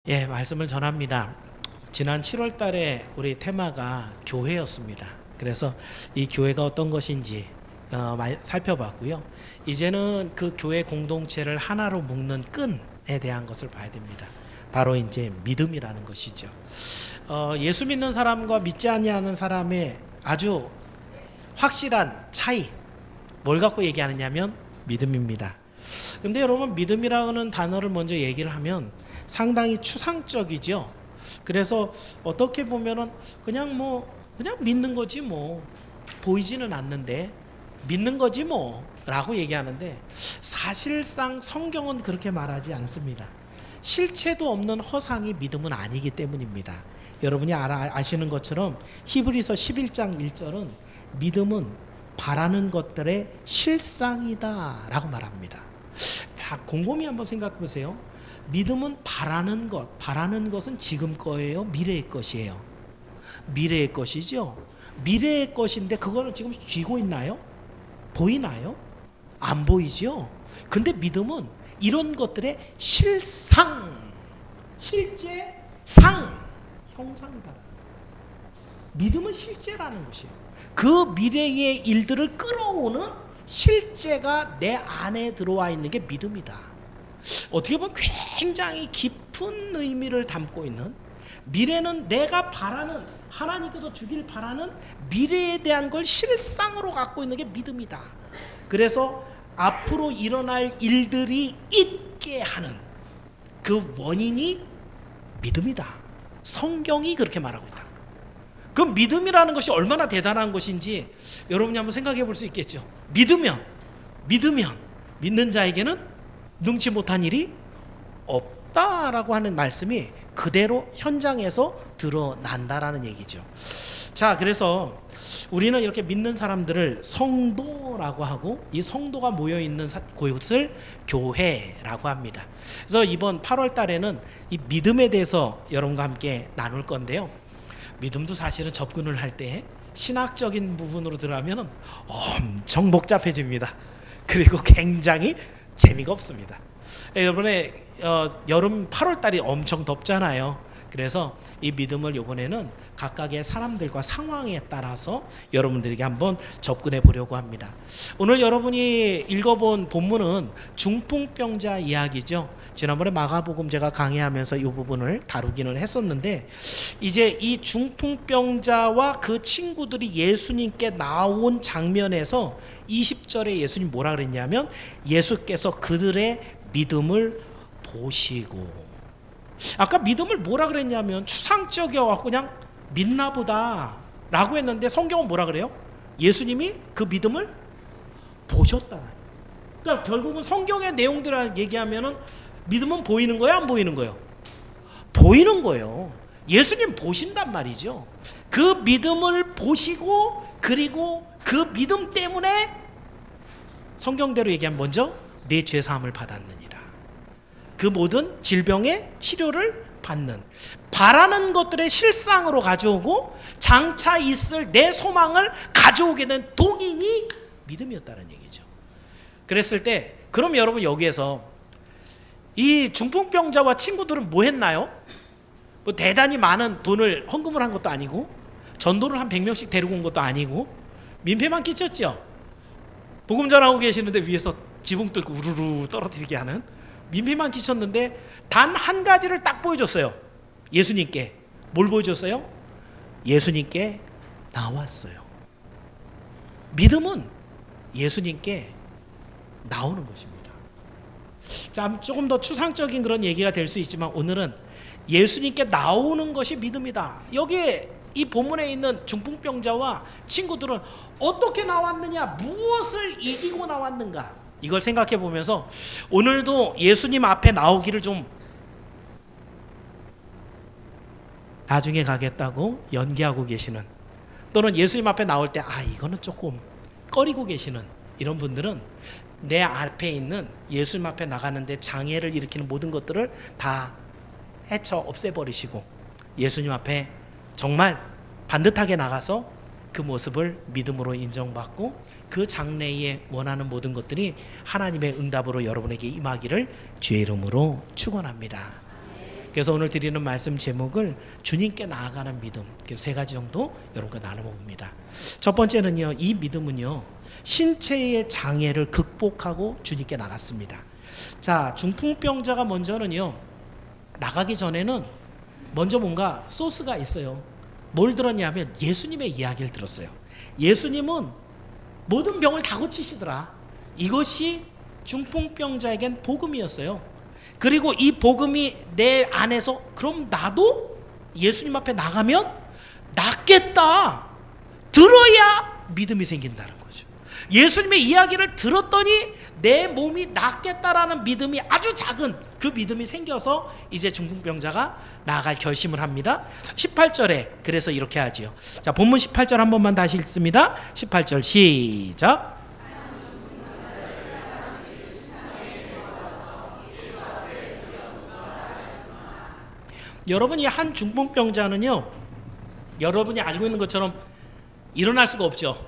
예, 말씀을 전합니다. 지난 7월 달에 우리 테마가 교회였습니다. 그래서 이 교회가 어떤 것인지 살펴봤고요. 이제는 그 교회 공동체를 하나로 묶는 끈에 대한 것을 봐야 됩니다. 바로 이제 믿음이라는 것이죠. 예수 믿는 사람과 믿지 아니하는 사람의 아주 확실한 차이, 뭘 갖고 얘기하느냐면 믿음입니다. 근데 여러분, 믿음이라는 단어를 먼저 얘기를 하면 상당히 추상적이죠. 그래서 어떻게 보면은 그냥 믿는 거지 뭐, 보이지는 않는데 믿는 거지 뭐 라고 얘기하는데, 사실상 성경은 그렇게 말하지 않습니다. 실체도 없는 허상이 믿음은 아니기 때문입니다. 여러분이 아시는 것처럼 히브리서 11장 1절은 믿음은 바라는 것들의 실상이다 라고 말합니다. 다 곰곰이 한번 생각해 보세요. 믿음은 바라는 것은 지금 거예요? 미래의 것이에요? 미래의 것이죠. 미래의 것인데 그거를 지금 쥐고 있나요? 보이나요? 안 보이죠. 근데 믿음은 이런 것들의 실상, 실제 상, 형상이다. 믿음은 실제라는 것이에요. 그 미래의 일들을 끌어오는 실제가 내 안에 들어와 있는 게 믿음이다. 어떻게 보면 굉장히 깊은 의미를 담고 있는, 미래는 내가 바라는, 하나님께서 주길 바라는 미래에 대한 걸 실상으로 갖고 있는 게 믿음이다. 그래서 앞으로 일어날 일들이 있게 하는 그 원인이 믿음이다. 성경이 그렇게 말하고 있다. 그 믿음이라는 것이 얼마나 대단한 것인지 여러분이 한번 생각해 볼 수 있겠죠. 믿으면 믿는 자에게는 능치 못한 일이 없다라고 하는 말씀이 그대로 현장에서 드러난다라는 얘기죠. 자, 그래서 우리는 이렇게 믿는 사람들을 성도라고 하고, 이 성도가 모여있는 곳을 교회라고 합니다. 그래서 이번 8월 달에는 이 믿음에 대해서 여러분과 함께 나눌 건데요. 믿음도 사실은 접근을 할 때 신학적인 부분으로 들어가면 엄청 복잡해집니다. 그리고 굉장히 재미가 없습니다. 이번에 여름 8월 달이 엄청 덥잖아요. 그래서 이 믿음을 이번에는 각각의 사람들과 상황에 따라서 여러분들에게 한번 접근해 보려고 합니다. 오늘 여러분이 읽어본 본문은 중풍병자 이야기죠. 지난번에 마가복음 제가 강의하면서 이 부분을 다루기는 했었는데, 이제 이 중풍병자와 그 친구들이 예수님께 나온 장면에서 20절에 예수님 뭐라 그랬냐면, 예수께서 그들의 믿음을 보시고, 아까 믿음을 뭐라 그랬냐면 추상적이어서 그냥 믿나 보다 라고 했는데, 성경은 뭐라 그래요? 예수님이 그 믿음을 보셨다. 그러니까 결국은 성경의 내용들을 얘기하면은 믿음은 보이는 거예요, 안 보이는 거예요? 보이는 거예요. 예수님 보신단 말이죠. 그 믿음을 보시고, 그리고 그 믿음 때문에 성경대로 얘기하면 먼저 내 죄 사함을 받았느니라. 그 모든 질병의 치료를 받는, 바라는 것들의 실상으로 가져오고 장차 있을 내 소망을 가져오게 된 동인이 믿음이었다는 얘기죠. 그랬을 때, 그럼 여러분 여기에서 이 중풍병자와 친구들은 뭐 했나요? 뭐 대단히 많은 돈을 헌금을 한 것도 아니고, 전도를 한 100명씩 데리고 온 것도 아니고, 민폐만 끼쳤죠. 복음 전하고 계시는데 위에서 지붕 뚫고 우르르 떨어뜨리게 하는 민폐만 끼쳤는데, 단 한 가지를 딱 보여줬어요. 예수님께. 뭘 보여줬어요? 예수님께 나왔어요. 믿음은 예수님께 나오는 것입니다. 자, 조금 더 추상적인 그런 얘기가 될 수 있지만, 오늘은 예수님께 나오는 것이 믿음이다. 여기에 이 본문에 있는 중풍병자와 친구들은 어떻게 나왔느냐, 무엇을 이기고 나왔는가, 이걸 생각해 보면서 오늘도 예수님 앞에 나오기를 좀 나중에 가겠다고 연기하고 계시는, 또는 예수님 앞에 나올 때 이거는 조금 꺼리고 계시는 이런 분들은 내 앞에 있는 예수님 앞에 나가는데 장애를 일으키는 모든 것들을 다 헤쳐 없애버리시고 예수님 앞에 정말 반듯하게 나가서 그 모습을 믿음으로 인정받고 그 장래에 원하는 모든 것들이 하나님의 응답으로 여러분에게 임하기를 주의 이름으로 축원합니다. 그래서 오늘 드리는 말씀 제목을 주님께 나아가는 믿음, 세 가지 정도 여러분과 나눠 봅니다. 첫 번째는요, 이 믿음은요 신체의 장애를 극복하고 주님께 나갔습니다. 자, 중풍병자가 먼저는요 나가기 전에는 먼저 뭔가 소스가 있어요. 뭘 들었냐면 예수님의 이야기를 들었어요. 예수님은 모든 병을 다 고치시더라. 이것이 중풍병자에겐 복음이었어요. 그리고 이 복음이 내 안에서 그럼 나도 예수님 앞에 나가면 낫겠다. 들어야 믿음이 생긴다는 거죠. 예수님의 이야기를 들었더니 내 몸이 낫겠다라는 믿음이 아주 작은 그 믿음이 생겨서 이제 중풍병자가 나아갈 결심을 합니다. 18절에 그래서 이렇게 하지요. 자, 본문 18절 한 번만 다시 읽습니다. 18절 시작. 여러분, 이 한 중풍병자는요 여러분이 알고 있는 것처럼 일어날 수가 없죠.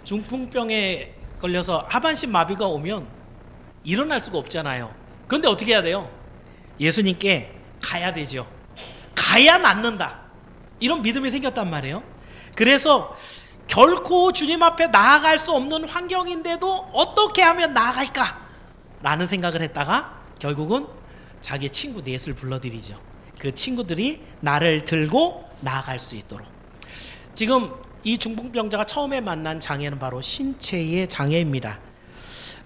중풍병에 걸려서 하반신 마비가 오면 일어날 수가 없잖아요. 그런데 어떻게 해야 돼요? 예수님께 가야 되죠. 가야 낫는다. 이런 믿음이 생겼단 말이에요. 그래서 결코 주님 앞에 나아갈 수 없는 환경인데도 어떻게 하면 나아갈까? 라는 생각을 했다가 결국은 자기 친구 넷을 불러들이죠. 그 친구들이 나를 들고 나아갈 수 있도록. 지금 이 중풍병자가 처음에 만난 장애는 바로 신체의 장애입니다.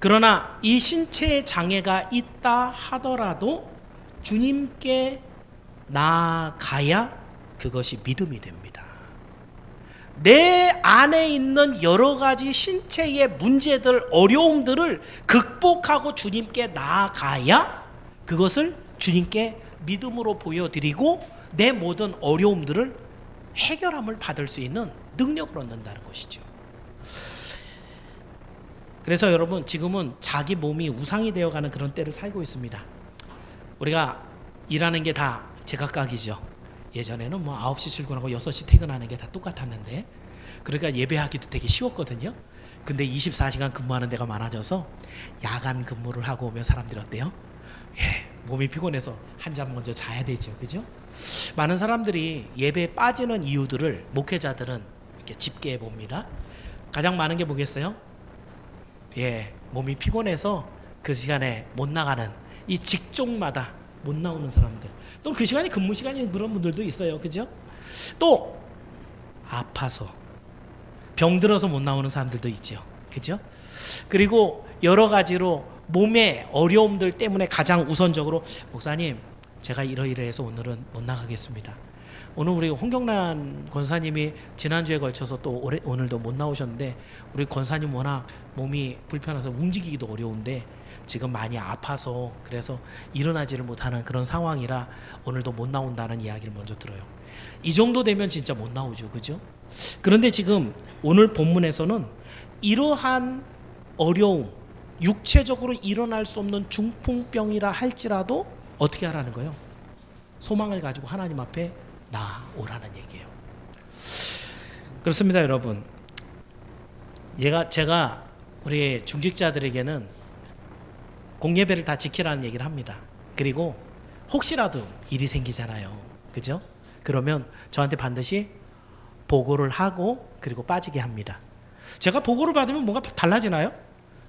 그러나 이 신체의 장애가 있다 하더라도 주님께 나아가야 그것이 믿음이 됩니다. 내 안에 있는 여러 가지 신체의 문제들, 어려움들을 극복하고 주님께 나아가야 그것을 주님께 믿음으로 보여드리고 내 모든 어려움들을 해결함을 받을 수 있는 능력을 얻는다는 것이죠. 그래서 여러분, 지금은 자기 몸이 우상이 되어가는 그런 때를 살고 있습니다. 우리가 일하는 게 다 제각각이죠. 예전에는 뭐 9시 출근하고 6시 퇴근하는 게 다 똑같았는데, 그러니까 예배하기도 되게 쉬웠거든요. 근데 24시간 근무하는 데가 많아져서 야간 근무를 하고 오면 사람들이 어때요? 몸이 피곤해서 한잠 먼저 자야 되죠. 그죠? 많은 사람들이 예배에 빠지는 이유들을 목회자들은 이렇게 집계해 봅니다. 가장 많은 게 뭐겠어요? 몸이 피곤해서 그 시간에 못 나가는, 이 직종마다 못 나오는 사람들, 또 그 시간이 근무 시간인 그런 분들도 있어요. 그죠? 또 아파서 병들어서 못 나오는 사람들도 있죠. 그죠? 그리고 여러 가지로 몸의 어려움들 때문에 가장 우선적으로 목사님, 제가 이러이러해서 오늘은 못 나가겠습니다. 오늘 우리 홍경란 권사님이 지난주에 걸쳐서 또 오늘도 못 나오셨는데, 우리 권사님 워낙 몸이 불편해서 움직이기도 어려운데 지금 많이 아파서 그래서 일어나지를 못하는 그런 상황이라 오늘도 못 나온다는 이야기를 먼저 들어요. 이 정도 되면 진짜 못 나오죠. 그죠? 그런데 지금 오늘 본문에서는 이러한 어려움, 육체적으로 일어날 수 없는 중풍병이라 할지라도 어떻게 하라는 거예요? 소망을 가지고 하나님 앞에 나오라는 얘기예요. 그렇습니다, 여러분. 제가 우리 중직자들에게는 공예배를 다 지키라는 얘기를 합니다. 그리고 혹시라도 일이 생기잖아요. 그죠? 그러면 저한테 반드시 보고를 하고 그리고 빠지게 합니다. 제가 보고를 받으면 뭔가 달라지나요?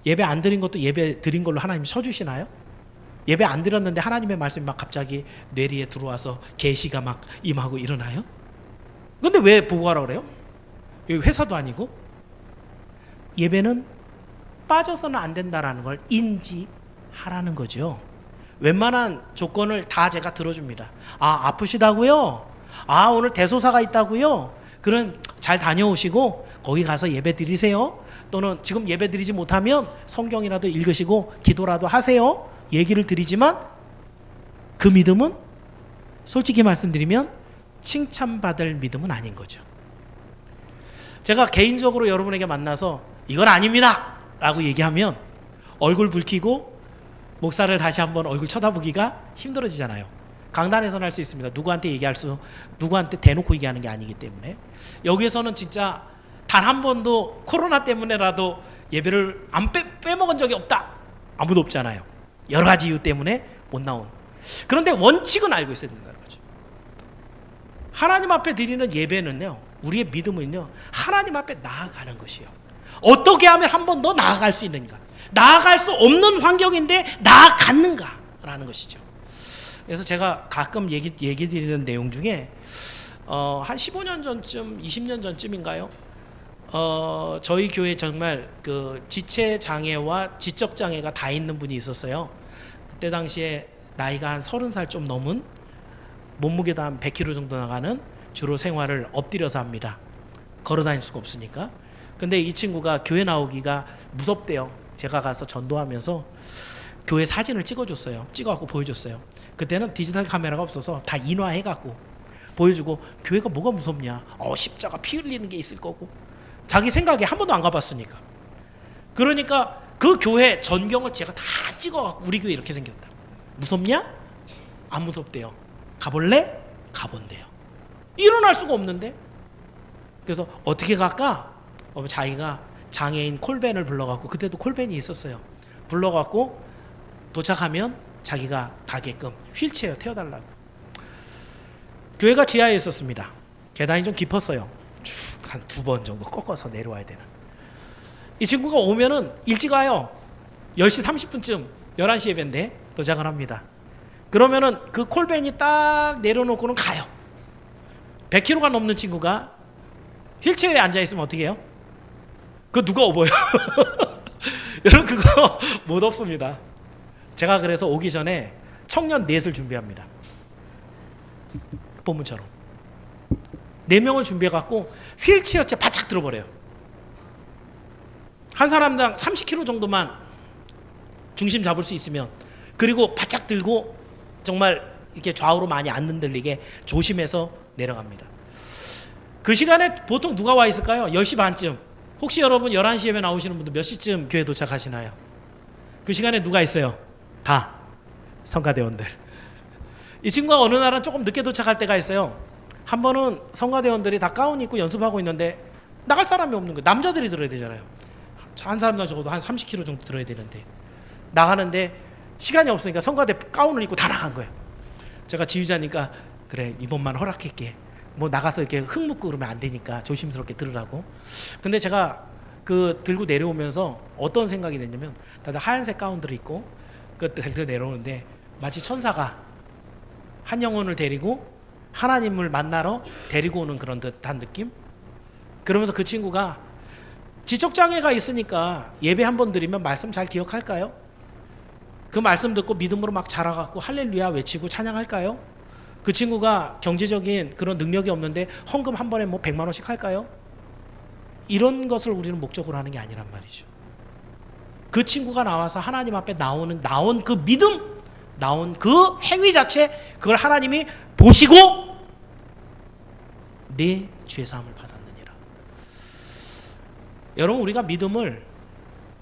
예배 안 드린 것도 예배 드린 걸로 하나님이 쳐주시나요? 예배 안 드렸는데 하나님의 말씀이 막 갑자기 뇌리에 들어와서 계시가 막 임하고 일어나요? 근데 왜 보고하라고 그래요? 여기 회사도 아니고. 예배는 빠져서는 안 된다라는 걸 인지하라는 거죠. 웬만한 조건을 다 제가 들어줍니다. 아, 아프시다고요? 아, 오늘 대소사가 있다고요? 그럼 잘 다녀오시고 거기 가서 예배 드리세요. 또는 지금 예배 드리지 못하면 성경이라도 읽으시고 기도라도 하세요. 얘기를 드리지만 그 믿음은 솔직히 말씀드리면 칭찬받을 믿음은 아닌 거죠. 제가 개인적으로 여러분에게 만나서 이건 아닙니다 라고 얘기하면 얼굴 붉히고 목사를 다시 한번 얼굴 쳐다보기가 힘들어지잖아요. 강단에서는 할 수 있습니다. 누구한테 대놓고 얘기하는 게 아니기 때문에. 여기에서는 진짜 단 한 번도 코로나 때문에라도 예배를 안 빼먹은 적이 없다. 아무도 없잖아요. 여러 가지 이유 때문에 못 나온. 그런데 원칙은 알고 있어야 된다는 거죠. 하나님 앞에 드리는 예배는요, 우리의 믿음은요, 하나님 앞에 나아가는 것이요. 어떻게 하면 한 번 더 나아갈 수 있는가? 나아갈 수 없는 환경인데 나아갔는가라는 것이죠. 그래서 제가 가끔 얘기 드리는 내용 중에 한 15년 전쯤, 20년 전쯤인가요? 저희 교회 정말 그 지체 장애와 지적 장애가 다 있는 분이 있었어요. 그때 당시에 나이가 한 30살 좀 넘은, 몸무게도 한 100kg 정도 나가는, 주로 생활을 엎드려서 합니다. 걸어 다닐 수가 없으니까. 근데 이 친구가 교회 나오기가 무섭대요. 제가 가서 전도하면서 교회 사진을 찍어줬어요. 찍어갖고 보여줬어요. 그때는 디지털 카메라가 없어서 다 인화해갖고 보여주고, 교회가 뭐가 무섭냐, 십자가 피 흘리는 게 있을 거고, 자기 생각에 한 번도 안 가봤으니까. 그러니까 그 교회 전경을 제가 다 찍어갖고, 우리 교회 이렇게 생겼다. 무섭냐? 안 무섭대요. 가볼래? 가본대요. 일어날 수가 없는데. 그래서 어떻게 갈까? 자기가 장애인 콜밴을 불러갖고, 그때도 콜밴이 있었어요. 불러갖고 도착하면 자기가 가게끔 휠체어 태워달라고. 교회가 지하에 있었습니다. 계단이 좀 깊었어요. 쭉 한 2번 정도 꺾어서 내려와야 되는. 이 친구가 오면은 일찍 와요. 10시 30분쯤, 11시 예배인데 도착을 합니다. 그러면은 그 콜밴이 딱 내려놓고는 가요. 100kg가 넘는 친구가 휠체어에 앉아있으면 어떻게 해요? 그거 누가 업어요? 여러분, 그거 못 업습니다. 제가 그래서 오기 전에 청년 넷을 준비합니다. 본문처럼 4명을 준비해갖고 휠체어째 바짝 들어버려요. 한 사람당 30kg 정도만 중심 잡을 수 있으면, 그리고 바짝 들고 정말 이렇게 좌우로 많이 안 흔들리게 조심해서 내려갑니다. 그 시간에 보통 누가 와 있을까요? 10시 반쯤. 혹시 여러분 11시 예배 나오시는 분들 몇 시쯤 교회 도착하시나요? 그 시간에 누가 있어요? 다 성가대원들. 이 친구가 어느 날은 조금 늦게 도착할 때가 있어요. 한 번은 성가대원들이 다 가운 입고 연습하고 있는데 나갈 사람이 없는 거예요. 남자들이 들어야 되잖아요. 한 사람당 적어도 한 30kg 정도 들어야 되는데, 나가는데 시간이 없으니까 성가대 가운을 입고 다 나간 거예요. 제가 지휘자니까, 그래 이번만 허락할게, 뭐 나가서 이렇게 흙 묻고 그러면 안 되니까 조심스럽게 들으라고. 근데 제가 그 들고 내려오면서 어떤 생각이 됐냐면, 다들 하얀색 가운들을 입고 그 들고 내려오는데 마치 천사가 한 영혼을 데리고 하나님을 만나러 데리고 오는 그런 듯한 느낌? 그러면서 그 친구가 지적장애가 있으니까 예배 한 번 드리면 말씀 잘 기억할까요? 그 말씀 듣고 믿음으로 막 자라갖고 할렐루야 외치고 찬양할까요? 그 친구가 경제적인 그런 능력이 없는데 헌금 한 번에 뭐 100만 원씩 할까요? 이런 것을 우리는 목적으로 하는 게 아니란 말이죠. 그 친구가 나와서 하나님 앞에 나온 그 믿음, 나온 그 행위 자체, 그걸 하나님이 보시고 내 죄사함을 받았느니라. 여러분, 우리가 믿음을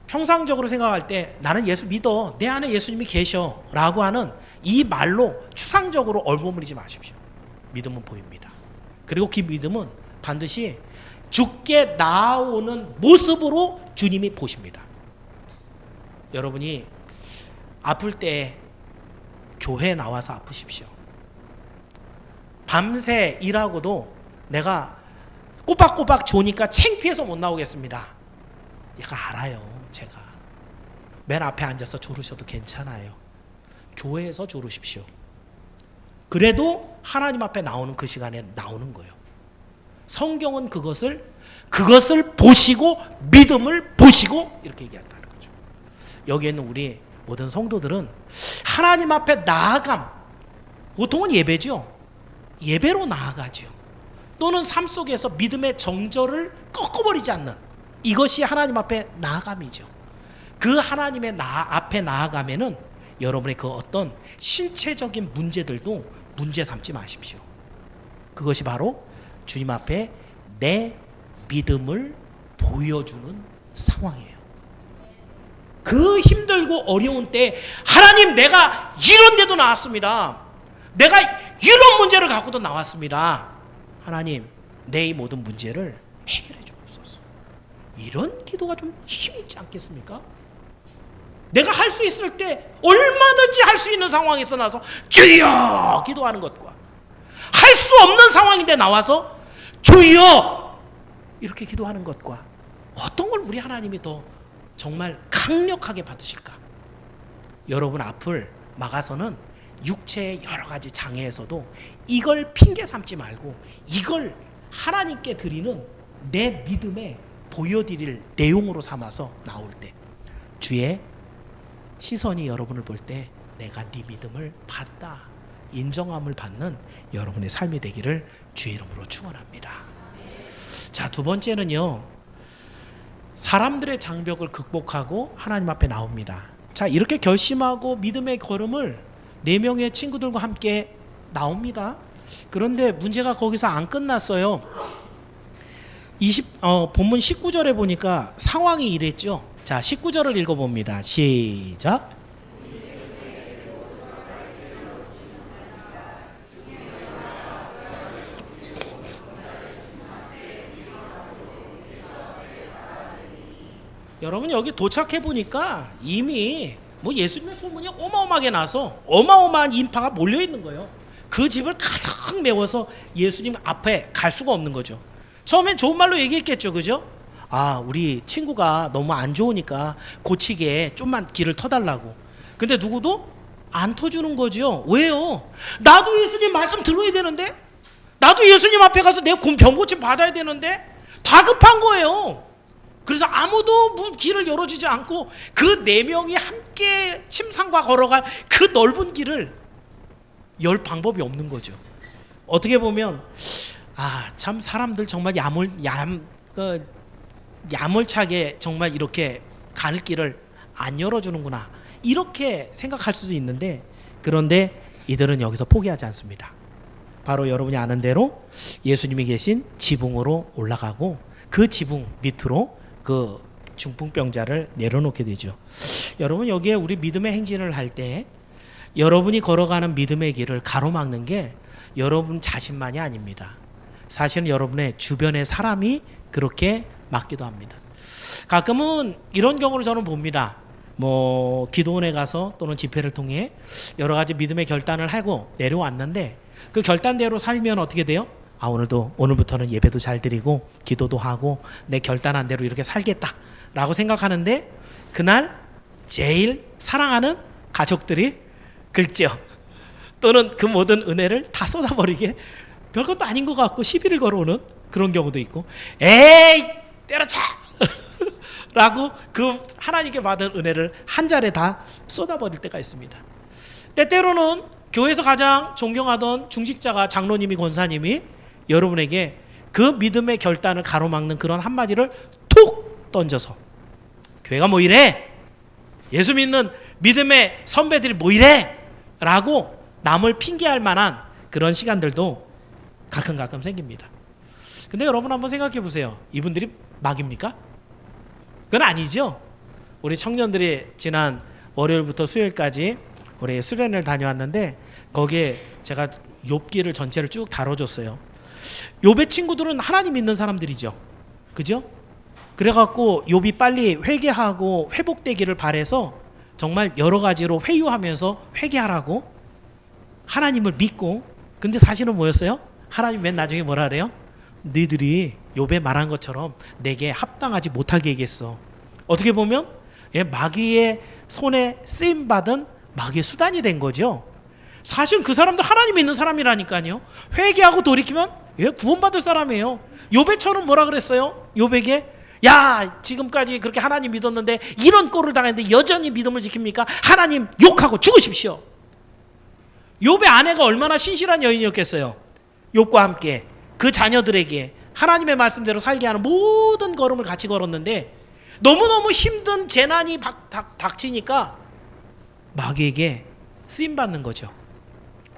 평상적으로 생각할 때 나는 예수 믿어, 내 안에 예수님이 계셔 라고 하는 이 말로 추상적으로 얼버무리지 마십시오. 믿음은 보입니다. 그리고 그 믿음은 반드시 주께 나아오는 모습으로 주님이 보십니다. 여러분이 아플 때 교회에 나와서 아프십시오. 밤새 일하고도 내가 꼬박꼬박 조니까 창피해서 못 나오겠습니다. 얘가 알아요. 제가 맨 앞에 앉아서 조르셔도 괜찮아요. 교회에서 조르십시오. 그래도 하나님 앞에 나오는 그 시간에 나오는 거예요. 성경은 그것을 보시고 믿음을 보시고 이렇게 얘기한다는 거죠. 여기에 있는 우리 모든 성도들은 하나님 앞에 나아감, 보통은 예배죠. 예배로 나아가죠. 또는 삶 속에서 믿음의 정절을 꺾어버리지 않는, 이것이 하나님 앞에 나아감이죠. 그 하나님의 앞에 나아가면은 여러분의 그 어떤 신체적인 문제들도 문제 삼지 마십시오. 그것이 바로 주님 앞에 내 믿음을 보여주는 상황이에요. 그 힘들고 어려운 때 하나님, 내가 이런 데도 나왔습니다. 내가 이런 문제를 갖고도 나왔습니다. 하나님, 내 이 모든 문제를 해결해 주옵소서. 이런 기도가 좀 힘이 있지 않겠습니까? 내가 할 수 있을 때 얼마든지 할 수 있는 상황에서 나서 주여 기도하는 것과 할 수 없는 상황인데 나와서 주여 이렇게 기도하는 것과 어떤 걸 우리 하나님이 더 정말 강력하게 받으실까? 여러분 앞을 막아서는 육체의 여러 가지 장애에서도 이걸 핑계 삼지 말고 이걸 하나님께 드리는 내 믿음에 보여드릴 내용으로 삼아서 나올 때 주의 시선이 여러분을 볼 때 내가 네 믿음을 봤다 인정함을 받는 여러분의 삶이 되기를 주의 이름으로 축원합니다. 자, 두 번째는요, 사람들의 장벽을 극복하고 하나님 앞에 나옵니다. 자, 이렇게 결심하고 믿음의 걸음을 4명의 친구들과 함께 나옵니다. 그런데 문제가 거기서 안 끝났어요. 본문 19절에 보니까 상황이 이랬죠. 자, 19절을 읽어봅니다. 시작. 여러분 여기 도착해 보니까 이미 뭐 예수님의 소문이 어마어마하게 나서 어마어마한 인파가 몰려 있는 거예요. 그 집을 가득 메워서 예수님 앞에 갈 수가 없는 거죠. 처음엔 좋은 말로 얘기했겠죠, 그죠? 아, 우리 친구가 너무 안 좋으니까 고치게 좀만 길을 터달라고. 근데 누구도 안 터주는 거죠. 왜요? 나도 예수님 말씀 들어야 되는데, 나도 예수님 앞에 가서 내 병고침 받아야 되는데 다급한 거예요. 그래서 아무도 길을 열어주지 않고 그 4명이 함께 침상과 걸어갈 그 넓은 길을 열 방법이 없는 거죠. 어떻게 보면 참 사람들 정말 야물차게 정말 이렇게 가는 길을 안 열어주는구나 이렇게 생각할 수도 있는데, 그런데 이들은 여기서 포기하지 않습니다. 바로 여러분이 아는 대로 예수님이 계신 지붕으로 올라가고 그 지붕 밑으로 그 중풍병자를 내려놓게 되죠. 여러분 여기에 우리 믿음의 행진을 할 때 여러분이 걸어가는 믿음의 길을 가로막는 게 여러분 자신만이 아닙니다. 사실은 여러분의 주변의 사람이 그렇게 막기도 합니다. 가끔은 이런 경우를 저는 봅니다. 뭐 기도원에 가서 또는 집회를 통해 여러 가지 믿음의 결단을 하고 내려왔는데 그 결단대로 살면 어떻게 돼요? 오늘부터는 예배도 잘 드리고 기도도 하고 내 결단한 대로 이렇게 살겠다라고 생각하는데 그날 제일 사랑하는 가족들이 긁죠. 또는 그 모든 은혜를 다 쏟아버리게 별것도 아닌 것 같고 시비를 걸어오는 그런 경우도 있고, 에이 때려쳐 라고 그 하나님께 받은 은혜를 한 자리에 다 쏟아버릴 때가 있습니다. 때때로는 교회에서 가장 존경하던 중직자가 장로님이 권사님이 여러분에게 그 믿음의 결단을 가로막는 그런 한마디를 툭 던져서 교회가 뭐 이래? 예수 믿는 믿음의 선배들이 뭐 이래? 라고 남을 핑계할 만한 그런 시간들도 가끔 생깁니다. 근데 여러분 한번 생각해 보세요. 이분들이 막입니까? 그건 아니죠. 우리 청년들이 지난 월요일부터 수요일까지 우리 수련회를 다녀왔는데 거기에 제가 욥기를 전체를 쭉 다뤄줬어요. 욥의 친구들은 하나님 믿는 사람들이죠. 그죠? 그래갖고 욥이 빨리 회개하고 회복되기를 바래서 정말 여러 가지로 회유하면서 회개하라고 하나님을 믿고, 근데 사실은 뭐였어요? 하나님 맨 나중에 뭐라 그래요? 너희들이 욥에 말한 것처럼 내게 합당하지 못하게 얘기했어. 어떻게 보면 마귀의 손에 쓰임받은 마귀의 수단이 된 거죠. 사실 그 사람들 하나님 믿는 사람이라니까요. 회개하고 돌이키면 구원받을 사람이에요. 욥에처럼 뭐라 그랬어요? 욥에게 야 지금까지 그렇게 하나님 믿었는데 이런 꼴을 당했는데 여전히 믿음을 지킵니까? 하나님 욕하고 죽으십시오. 욥의 아내가 얼마나 신실한 여인이었겠어요. 욥과 함께 그 자녀들에게 하나님의 말씀대로 살게 하는 모든 걸음을 같이 걸었는데 너무너무 힘든 재난이 닥치니까 마귀에게 쓰임받는 거죠.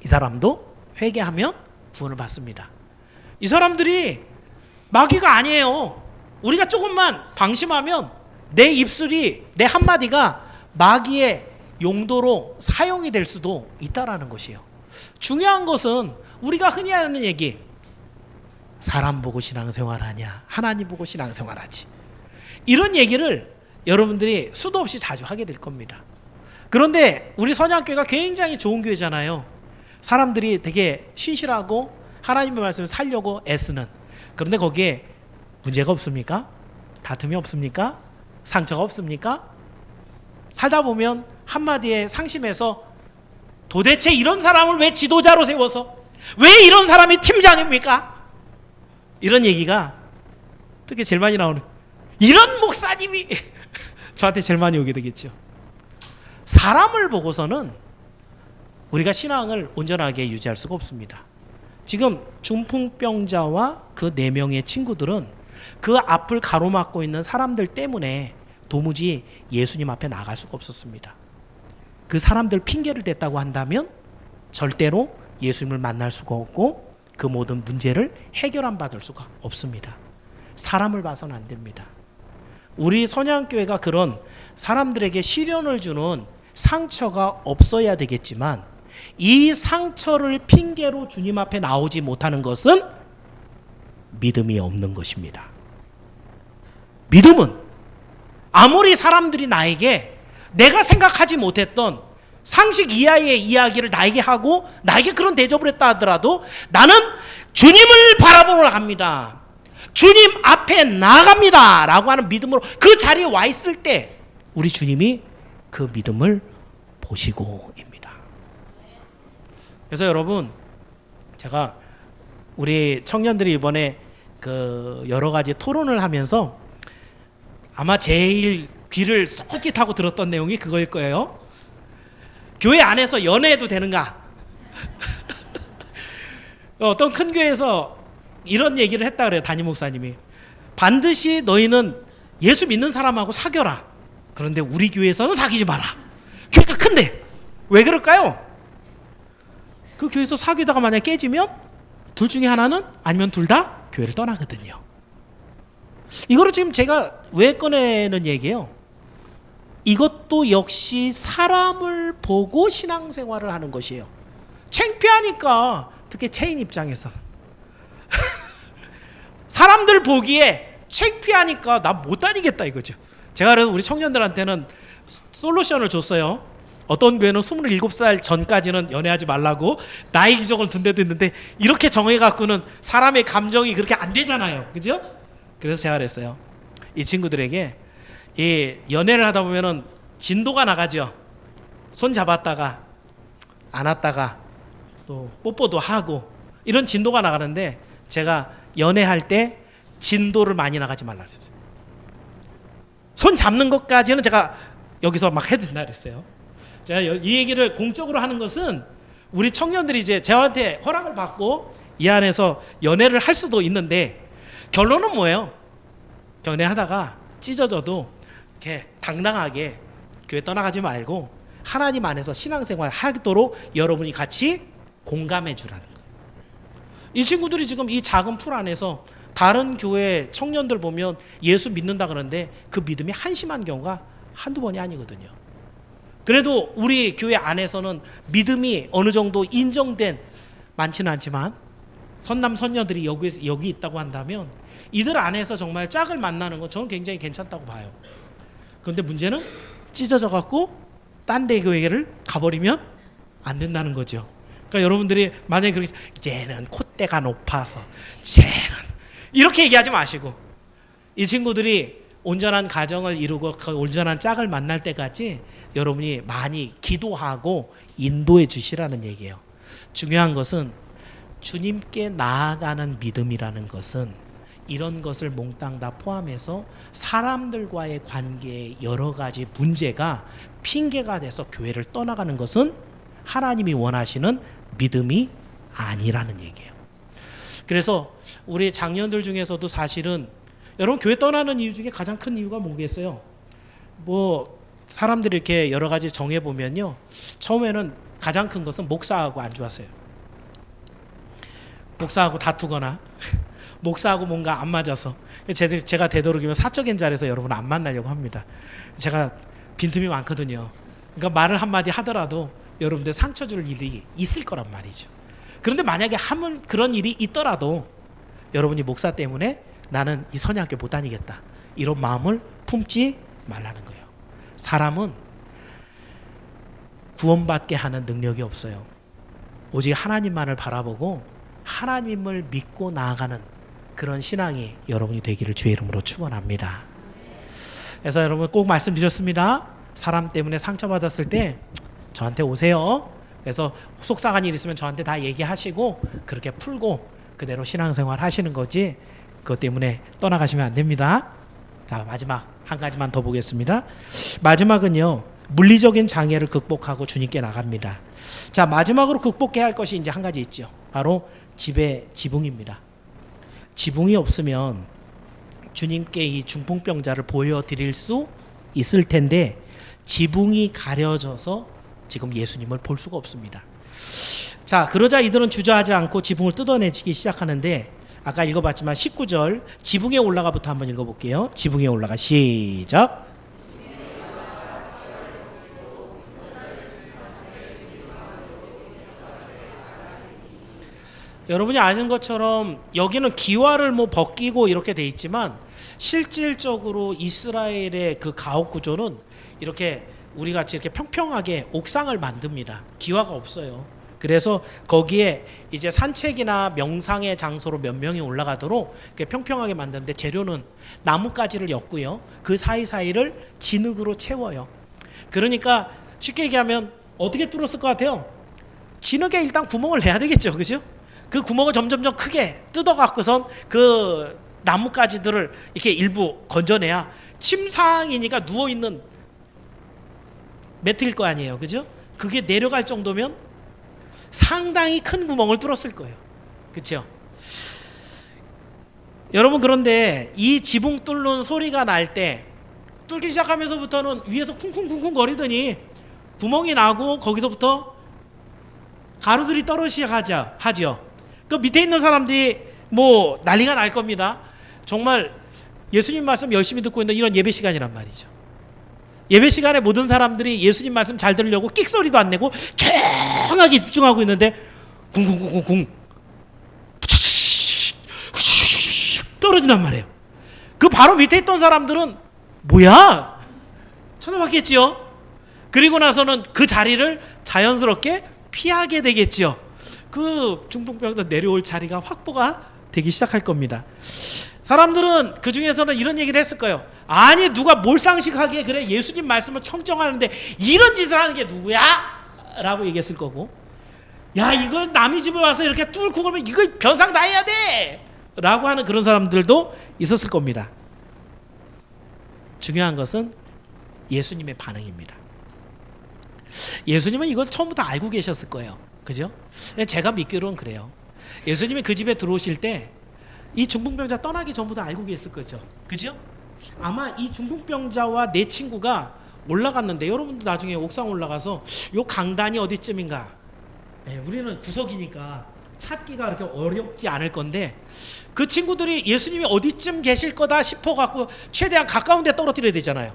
이 사람도 회개하면 구원을 받습니다. 이 사람들이 마귀가 아니에요. 우리가 조금만 방심하면 내 입술이, 내 한마디가 마귀의 용도로 사용이 될 수도 있다라는 것이에요. 중요한 것은 우리가 흔히 하는 얘기, 사람 보고 신앙생활하냐, 하나님 보고 신앙생활하지, 이런 얘기를 여러분들이 수도 없이 자주 하게 될 겁니다. 그런데 우리 선양교회가 굉장히 좋은 교회잖아요. 사람들이 되게 신실하고 하나님의 말씀을 살려고 애쓰는. 그런데 거기에 문제가 없습니까? 다툼이 없습니까? 상처가 없습니까? 살다 보면 한마디에 상심해서 도대체 이런 사람을 왜 지도자로 세워서 왜 이런 사람이 팀장입니까? 이런 얘기가 특히 제일 많이 나오는, 이런 목사님이 저한테 제일 많이 오게 되겠죠. 사람을 보고서는 우리가 신앙을 온전하게 유지할 수가 없습니다. 지금 중풍병자와 그 4명의 친구들은 그 앞을 가로막고 있는 사람들 때문에 도무지 예수님 앞에 나갈 수가 없었습니다. 그 사람들 핑계를 댔다고 한다면 절대로 예수님을 만날 수가 없고 그 모든 문제를 해결 받을 수가 없습니다. 사람을 봐서는 안 됩니다. 우리 선양교회가 그런 사람들에게 시련을 주는 상처가 없어야 되겠지만 이 상처를 핑계로 주님 앞에 나오지 못하는 것은 믿음이 없는 것입니다. 믿음은 아무리 사람들이 나에게 내가 생각하지 못했던 상식 이하의 이야기를 나에게 하고 나에게 그런 대접을 했다 하더라도 나는 주님을 바라보러 갑니다. 주님 앞에 나갑니다 라고 하는 믿음으로 그 자리에 와 있을 때 우리 주님이 그 믿음을 보시고입니다. 그래서 여러분, 제가 우리 청년들이 이번에 그 여러 가지 토론을 하면서 아마 제일 귀를 쏙깃하고 들었던 내용이 그거일 거예요. 교회 안에서 연애해도 되는가? 어떤 큰 교회에서 이런 얘기를 했다 그래요. 담임 목사님이 반드시 너희는 예수 믿는 사람하고 사귀어라. 그런데 우리 교회에서는 사귀지 마라. 교회가 큰데 왜 그럴까요? 그 교회에서 사귀다가 만약 깨지면 둘 중에 하나는 아니면 둘 다 교회를 떠나거든요. 이거를 지금 제가 왜 꺼내는 얘기예요? 이것도 역시 사람을 보고 신앙생활을 하는 것이에요. 창피하니까, 특히 체인 입장에서 사람들 보기에 창피하니까 나 못 다니겠다 이거죠. 제가 그래서 우리 청년들한테는 솔루션을 줬어요. 어떤 교회는 27살 전까지는 연애하지 말라고 나이 기적을 둔 데도 있는데 이렇게 정해갖고는 사람의 감정이 그렇게 안 되잖아요. 그죠? 그래서 제가 그랬어요. 이 친구들에게 이 연애를 하다 보면은 진도가 나가죠. 손 잡았다가 안았다가 또 뽀뽀도 하고 이런 진도가 나가는데 제가 연애할 때 진도를 많이 나가지 말라 그랬어요. 손 잡는 것까지는 제가 여기서 막 해도 된다 그랬어요. 제가 이 얘기를 공적으로 하는 것은 우리 청년들이 이제 저한테 허락을 받고 이 안에서 연애를 할 수도 있는데 결론은 뭐예요? 연애하다가 찢어져도 이렇게 당당하게 교회 떠나가지 말고 하나님 안에서 신앙생활 하도록 여러분이 같이 공감해 주라는 거예요. 이 친구들이 지금 이 작은 풀 안에서 다른 교회 청년들 보면 예수 믿는다 그러는데 그 믿음이 한심한 경우가 한두 번이 아니거든요. 그래도 우리 교회 안에서는 믿음이 어느 정도 인정된, 많지는 않지만 선남 선녀들이 여기 있다고 한다면 이들 안에서 정말 짝을 만나는 건 저는 굉장히 괜찮다고 봐요. 그런데 문제는 찢어져 갖고 딴 데 교회를 가버리면 안 된다는 거죠. 그러니까 여러분들이 만약에 그렇게 쟤는 콧대가 높아서 쟤는 이렇게 얘기하지 마시고 이 친구들이 온전한 가정을 이루고 그 온전한 짝을 만날 때까지 여러분이 많이 기도하고 인도해 주시라는 얘기예요. 중요한 것은 주님께 나아가는 믿음이라는 것은 이런 것을 몽땅 다 포함해서 사람들과의 관계에 여러 가지 문제가 핑계가 돼서 교회를 떠나가는 것은 하나님이 원하시는 믿음이 아니라는 얘기예요. 그래서 우리 장년들 중에서도 사실은 여러분 교회 떠나는 이유 중에 가장 큰 이유가 뭐겠어요? 뭐 사람들이 이렇게 여러 가지 정해 보면요, 처음에는 가장 큰 것은 목사하고 안 좋았어요. 목사하고 다투거나 목사하고 뭔가 안 맞아서 제가 되도록이면 사적인 자리에서 여러분 안 만나려고 합니다. 제가 빈틈이 많거든요. 그러니까 말을 한마디 하더라도 여러분들 상처 줄 일이 있을 거란 말이죠. 그런데 만약에 그런 일이 있더라도 여러분이 목사 때문에 나는 이 선양학교 못 다니겠다 이런 마음을 품지 말라는 거예요. 사람은 구원받게 하는 능력이 없어요. 오직 하나님만을 바라보고 하나님을 믿고 나아가는 그런 신앙이 여러분이 되기를 주의 이름으로 축원합니다. 그래서 여러분 꼭 말씀드렸습니다. 사람 때문에 상처받았을 때 저한테 오세요. 그래서 속상한 일 있으면 저한테 다 얘기하시고 그렇게 풀고 그대로 신앙생활 하시는 거지, 그것 때문에 떠나가시면 안 됩니다. 자, 마지막 한 가지만 더 보겠습니다. 마지막은요, 물리적인 장애를 극복하고 주님께 나갑니다. 자, 마지막으로 극복해야 할 것이 이제 한 가지 있죠. 바로 집의 지붕입니다. 지붕이 없으면 주님께 이 중풍병자를 보여드릴 수 있을 텐데 지붕이 가려져서 지금 예수님을 볼 수가 없습니다. 자, 그러자 이들은 주저하지 않고 지붕을 뜯어내기 시작하는데, 아까 읽어봤지만 19절 지붕에 올라가부터 한번 읽어볼게요. 지붕에 올라가, 시작. 여러분이 아는 것처럼 여기는 기와를 뭐 벗기고 이렇게 돼 있지만 실질적으로 이스라엘의 그 가옥 구조는 이렇게 우리 같이 이렇게 평평하게 옥상을 만듭니다. 기와가 없어요. 그래서 거기에 이제 산책이나 명상의 장소로 몇 명이 올라가도록 이렇게 평평하게 만드는데, 재료는 나뭇가지를 엮고요, 그 사이사이를 진흙으로 채워요. 그러니까 쉽게 얘기하면 어떻게 뚫었을 것 같아요? 진흙에 일단 구멍을 내야 되겠죠, 그죠? 그 구멍을 점점점 크게 뜯어갖고선 그 나뭇가지들을 이렇게 일부 건져내야 침상이니까 누워있는 매트일 거 아니에요, 그죠? 그게 내려갈 정도면 상당히 큰 구멍을 뚫었을 거예요, 그렇죠? 여러분, 그런데 이 지붕 뚫는 소리가 날 때 뚫기 시작하면서부터는 위에서 쿵쿵쿵쿵 거리더니 구멍이 나고 거기서부터 가루들이 떨어지기 하죠. 그 밑에 있는 사람들이 뭐 난리가 날 겁니다. 정말 예수님 말씀 열심히 듣고 있는 이런 예배 시간이란 말이죠. 예배 시간에 모든 사람들이 예수님 말씀 잘 들으려고 끽소리도 안 내고 조용하게 집중하고 있는데 쿵쿵쿵쿵쿵 떨어진단 말이에요. 그 바로 밑에 있던 사람들은 뭐야? 쳐다봤겠지요. 그리고 나서는 그 자리를 자연스럽게 피하게 되겠지요. 그 중풍병자 내려올 자리가 확보가 되기 시작할 겁니다. 사람들은 그 중에서는 이런 얘기를 했을 거예요. 아니, 누가 몰상식하게 그래 예수님 말씀을 청정하는데 이런 짓을 하는 게 누구야? 라고 얘기했을 거고, 야, 이거 남의 집을 와서 이렇게 뚫고 그러면 이거 변상 다 해야 돼! 라고 하는 그런 사람들도 있었을 겁니다. 중요한 것은 예수님의 반응입니다. 예수님은 이걸 처음부터 알고 계셨을 거예요, 그죠? 제가 믿기로는 그래요. 예수님이 그 집에 들어오실 때 이 중풍병자 떠나기 전부터 알고 계셨을 거죠, 그죠? 아마 이 중풍병자와 내 친구가 올라갔는데, 여러분도 나중에 옥상 올라가서 요 강단이 어디쯤인가, 우리는 구석이니까 찾기가 그렇게 어렵지 않을 건데, 그 친구들이 예수님이 어디쯤 계실 거다 싶어갖고 최대한 가까운 데 떨어뜨려야 되잖아요.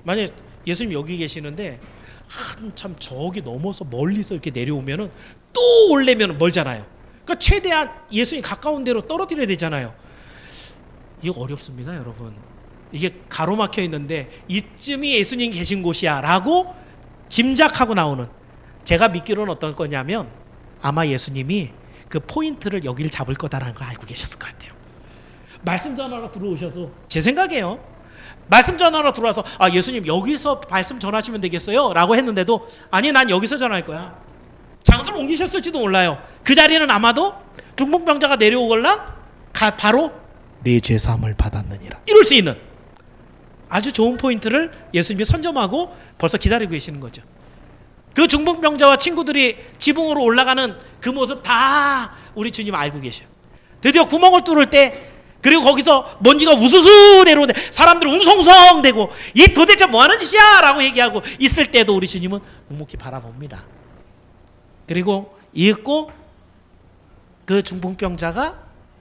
만약에 예수님 여기 계시는데 한참 저기 넘어서 멀리서 이렇게 내려오면은 또 올래면 멀잖아요. 그러니까 최대한 예수님 가까운 데로 떨어뜨려야 되잖아요. 이거 어렵습니다, 여러분. 이게 가로막혀 있는데 이쯤이 예수님 계신 곳이야 라고 짐작하고 나오는, 제가 믿기로는 어떤 거냐면 아마 예수님이 그 포인트를 여기를 잡을 거다라는 걸 알고 계셨을 것 같아요. 말씀 전하러 들어오셔서, 제 생각이에요, 말씀 전하러 들어와서 아, 예수님 여기서 말씀 전하시면 되겠어요? 라고 했는데도 아니, 난 여기서 전할 거야. 장소를 옮기셨을지도 몰라요. 그 자리는 아마도 중풍병자가 내려오걸랑 바로 내 죄사함을 받았느니라, 이럴 수 있는 아주 좋은 포인트를 예수님이 선점하고 벌써 기다리고 계시는 거죠. 그 중풍병자와 친구들이 지붕으로 올라가는 그 모습 다 우리 주님 알고 계셔요. 드디어 구멍을 뚫을 때, 그리고 거기서 먼지가 우수수 내려오는데 사람들은 웅성웅성대고 이 도대체 뭐하는 짓이야? 라고 얘기하고 있을 때도 우리 주님은 묵묵히 바라봅니다. 그리고 읽고 그 중풍병자가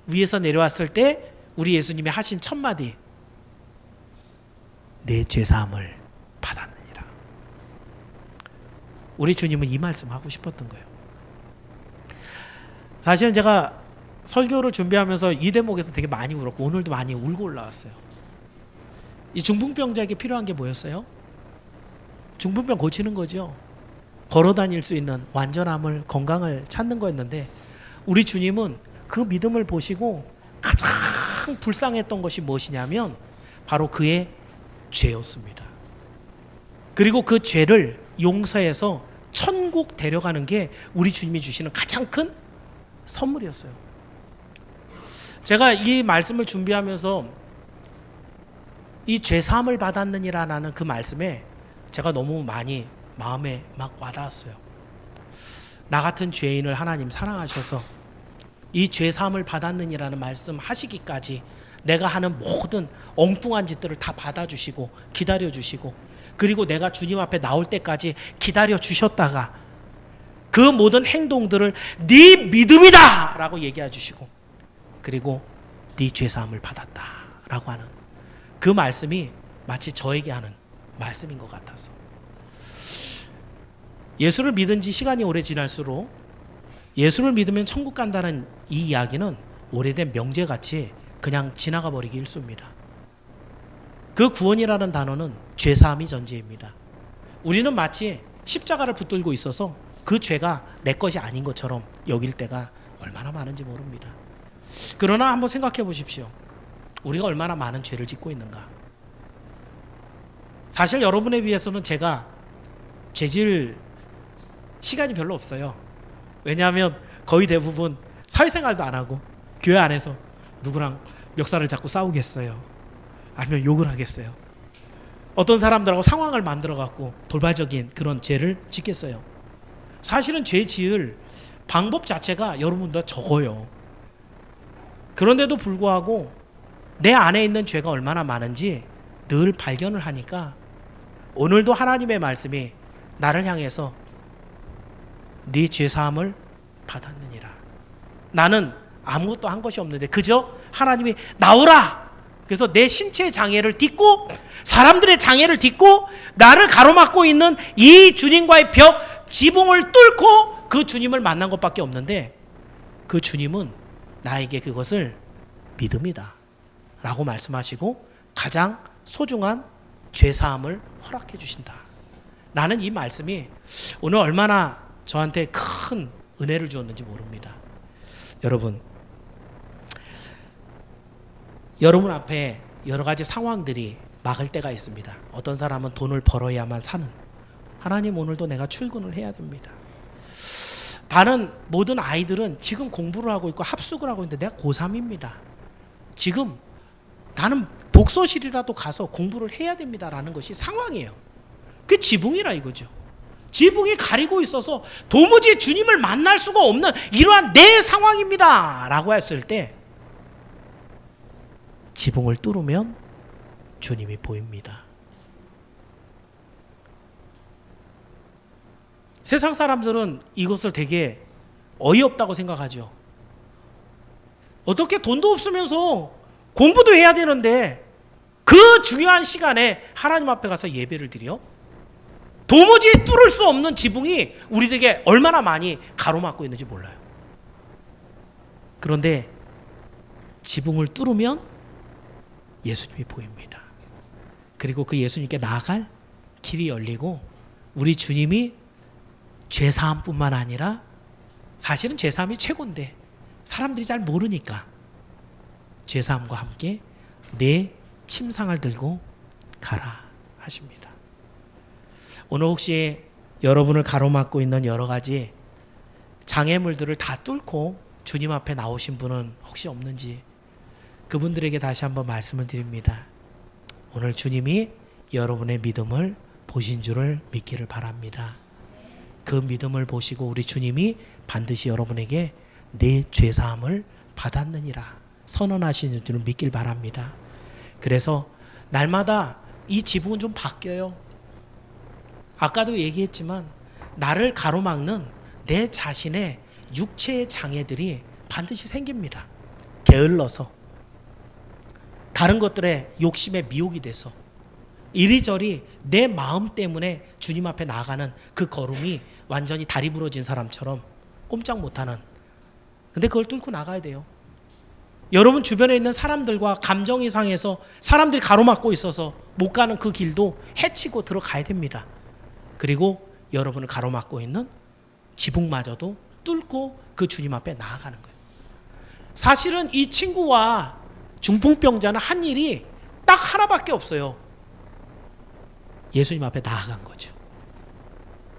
위에서 내려왔을 때 우리 예수님이 하신 첫 마디, 내 죄사함을 받았느니라. 우리 주님은 이 말씀 하고 싶었던 거예요. 사실은 제가 설교를 준비하면서 이 대목에서 되게 많이 울었고 오늘도 많이 울고 올라왔어요. 이 중풍병자에게 필요한 게 뭐였어요? 중풍병 고치는 거죠. 걸어 다닐 수 있는 완전함을, 건강을 찾는 거였는데 우리 주님은 그 믿음을 보시고 가장 불쌍했던 것이 무엇이냐면 바로 그의 죄였습니다. 그리고 그 죄를 용서해서 천국 데려가는 게 우리 주님이 주시는 가장 큰 선물이었어요. 제가 이 말씀을 준비하면서 이 죄사함을 받았느니라는 그 말씀에 제가 너무 많이 마음에 막 와닿았어요. 나 같은 죄인을 하나님 사랑하셔서 이 죄사함을 받았느니라는 말씀 하시기까지 내가 하는 모든 엉뚱한 짓들을 다 받아주시고 기다려주시고 그리고 내가 주님 앞에 나올 때까지 기다려주셨다가 그 모든 행동들을 네 믿음이다 라고 얘기해 주시고 그리고 네 죄사함을 받았다 라고 하는 그 말씀이 마치 저에게 하는 말씀인 것 같아서 예수를 믿은 지 시간이 오래 지날수록 예수를 믿으면 천국 간다는 이 이야기는 오래된 명제같이 그냥 지나가 버리기 일쑤입니다. 그 구원이라는 단어는 죄사함이 전제입니다. 우리는 마치 십자가를 붙들고 있어서 그 죄가 내 것이 아닌 것처럼 여길 때가 얼마나 많은지 모릅니다. 그러나 한번 생각해 보십시오. 우리가 얼마나 많은 죄를 짓고 있는가. 사실 여러분에 비해서는 제가 죄질 시간이 별로 없어요. 왜냐하면 거의 대부분 사회생활도 안 하고 교회 안에서 누구랑 멱살을 잡고 싸우겠어요. 아니면 욕을 하겠어요. 어떤 사람들하고 상황을 만들어 갖고 돌발적인 그런 죄를 짓겠어요. 사실은 죄 지을 방법 자체가 여러분보다 적어요. 그런데도 불구하고 내 안에 있는 죄가 얼마나 많은지 늘 발견을 하니까 오늘도 하나님의 말씀이 나를 향해서 네 죄사함을 받았느니라. 나는 아무것도 한 것이 없는데 그저 하나님이 나오라. 그래서 내 신체의 장애를 딛고 사람들의 장애를 딛고 나를 가로막고 있는 이 주님과의 벽 지붕을 뚫고 그 주님을 만난 것밖에 없는데 그 주님은 나에게 그것을 믿음이다 라고 말씀하시고 가장 소중한 죄사함을 허락해 주신다. 나는 이 말씀이 오늘 얼마나 저한테 큰 은혜를 주었는지 모릅니다. 여러분 앞에 여러 가지 상황들이 막을 때가 있습니다. 어떤 사람은 돈을 벌어야만 사는. 하나님 오늘도 내가 출근을 해야 됩니다. 다른 모든 아이들은 지금 공부를 하고 있고 합숙을 하고 있는데 내가 고3입니다. 지금 나는 독서실이라도 가서 공부를 해야 됩니다라는 것이 상황이에요. 그게 지붕이라 이거죠. 지붕이 가리고 있어서 도무지 주님을 만날 수가 없는 이러한 내 상황입니다 라고 했을 때 지붕을 뚫으면 주님이 보입니다. 세상 사람들은 이것을 되게 어이없다고 생각하죠. 어떻게 돈도 없으면서 공부도 해야 되는데 그 중요한 시간에 하나님 앞에 가서 예배를 드려? 도무지 뚫을 수 없는 지붕이 우리에게 얼마나 많이 가로막고 있는지 몰라요. 그런데 지붕을 뚫으면 예수님이 보입니다. 그리고 그 예수님께 나아갈 길이 열리고 우리 주님이 죄사함뿐만 아니라 사실은 죄사함이 최고인데 사람들이 잘 모르니까 죄사함과 함께 내 침상을 들고 가라 하십니다. 오늘 혹시 여러분을 가로막고 있는 여러 가지 장애물들을 다 뚫고 주님 앞에 나오신 분은 혹시 없는지 그분들에게 다시 한번 말씀을 드립니다. 오늘 주님이 여러분의 믿음을 보신 줄을 믿기를 바랍니다. 그 믿음을 보시고 우리 주님이 반드시 여러분에게 내 죄사함을 받았느니라 선언하시는 줄을 믿길 바랍니다. 그래서 날마다 이 지붕은 좀 바뀌어요. 아까도 얘기했지만 나를 가로막는 내 자신의 육체의 장애들이 반드시 생깁니다. 게을러서 다른 것들에 욕심에 미혹이 돼서 이리저리 내 마음 때문에 주님 앞에 나아가는 그 걸음이 완전히 다리 부러진 사람처럼 꼼짝 못하는. 근데 그걸 뚫고 나가야 돼요. 여러분 주변에 있는 사람들과 감정이 상해서 사람들이 가로막고 있어서 못 가는 그 길도 헤치고 들어가야 됩니다. 그리고 여러분을 가로막고 있는 지붕마저도 뚫고 그 주님 앞에 나아가는 거예요. 사실은 이 친구와 중풍병자는 한 일이 딱 하나밖에 없어요. 예수님 앞에 나아간 거죠.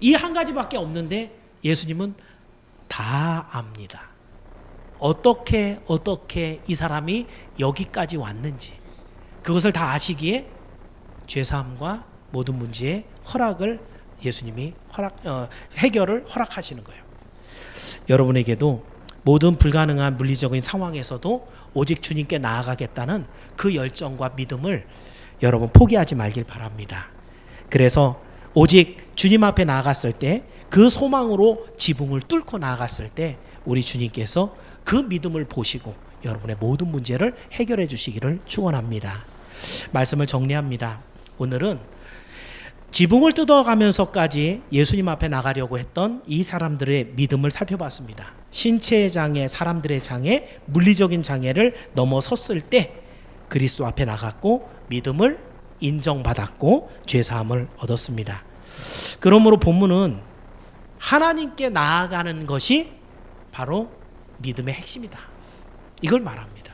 이 한 가지밖에 없는데 예수님은 다 압니다. 어떻게 이 사람이 여기까지 왔는지 그것을 다 아시기에 죄사함과 모든 문제의 허락을 예수님이 해결을 허락하시는 거예요. 여러분에게도 모든 불가능한 물리적인 상황에서도 오직 주님께 나아가겠다는 그 열정과 믿음을 여러분 포기하지 말길 바랍니다. 그래서 오직 주님 앞에 나아갔을 때 그 소망으로 지붕을 뚫고 나아갔을 때 우리 주님께서 그 믿음을 보시고 여러분의 모든 문제를 해결해 주시기를 축원합니다. 말씀을 정리합니다. 오늘은 지붕을 뜯어가면서까지 예수님 앞에 나가려고 했던 이 사람들의 믿음을 살펴봤습니다. 신체의 장애, 사람들의 장애, 물리적인 장애를 넘어섰을 때 그리스도 앞에 나갔고 믿음을 인정받았고 죄사함을 얻었습니다. 그러므로 본문은 하나님께 나아가는 것이 바로 믿음의 핵심이다. 이걸 말합니다.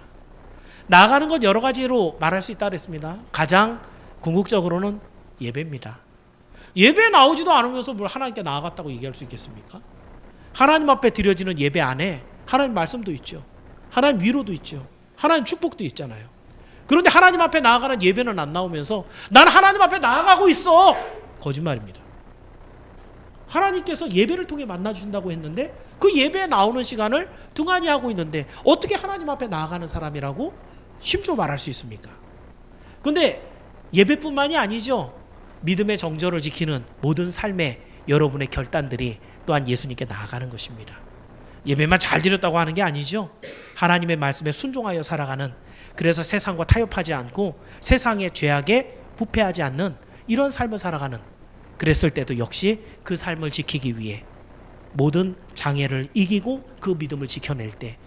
나아가는 것 여러 가지로 말할 수 있다 그랬습니다. 가장 궁극적으로는 예배입니다. 예배에 나오지도 않으면서 뭘 하나님께 나아갔다고 얘기할 수 있겠습니까? 하나님 앞에 드려지는 예배 안에 하나님 말씀도 있죠. 하나님 위로도 있죠. 하나님 축복도 있잖아요. 그런데 하나님 앞에 나아가는 예배는 안 나오면서 나는 하나님 앞에 나아가고 있어. 거짓말입니다. 하나님께서 예배를 통해 만나주신다고 했는데 그 예배에 나오는 시간을 등한히 하고 있는데 어떻게 하나님 앞에 나아가는 사람이라고 심지어 말할 수 있습니까? 그런데 예배뿐만이 아니죠. 믿음의 정절을 지키는 모든 삶의 여러분의 결단들이 또한 예수님께 나아가는 것입니다. 예배만 잘 드렸다고 하는 게 아니죠. 하나님의 말씀에 순종하여 살아가는, 그래서 세상과 타협하지 않고 세상의 죄악에 부패하지 않는 이런 삶을 살아가는, 그랬을 때도 역시 그 삶을 지키기 위해 모든 장애를 이기고 그 믿음을 지켜낼 때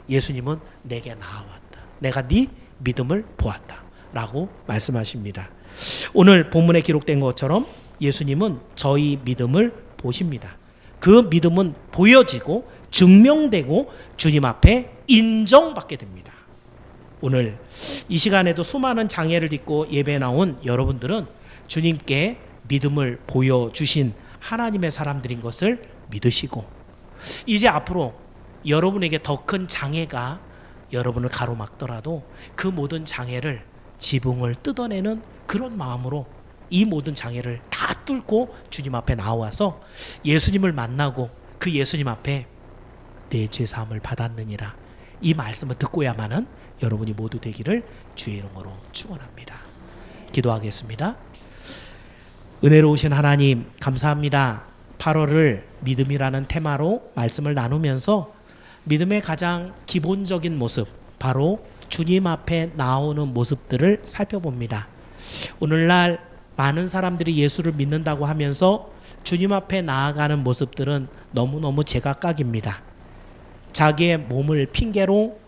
예수님은 내게 나아왔다. 내가 네 믿음을 보았다. 라고 말씀하십니다. 오늘 본문에 기록된 것처럼 예수님은 저희 믿음을 보십니다. 그 믿음은 보여지고 증명되고 주님 앞에 인정받게 됩니다. 오늘 이 시간에도 수많은 장애를 딛고 예배에 나온 여러분들은 주님께 믿음을 보여주신 하나님의 사람들인 것을 믿으시고 이제 앞으로 여러분에게 더 큰 장애가 여러분을 가로막더라도 그 모든 장애를 지붕을 뜯어내는 그런 마음으로 이 모든 장애를 다 뚫고 주님 앞에 나와서 예수님을 만나고 그 예수님 앞에 내 죄사함을 받았느니라 이 말씀을 듣고야만은 여러분이 모두 되기를 주의 이름으로 축원합니다. 기도하겠습니다. 은혜로우신 하나님 감사합니다. 8월을 믿음이라는 테마로 말씀을 나누면서 믿음의 가장 기본적인 모습, 바로 주님 앞에 나오는 모습들을 살펴봅니다. 오늘날 많은 사람들이 예수를 믿는다고 하면서 주님 앞에 나아가는 모습들은 너무너무 제각각입니다. 자기의 몸을 핑계로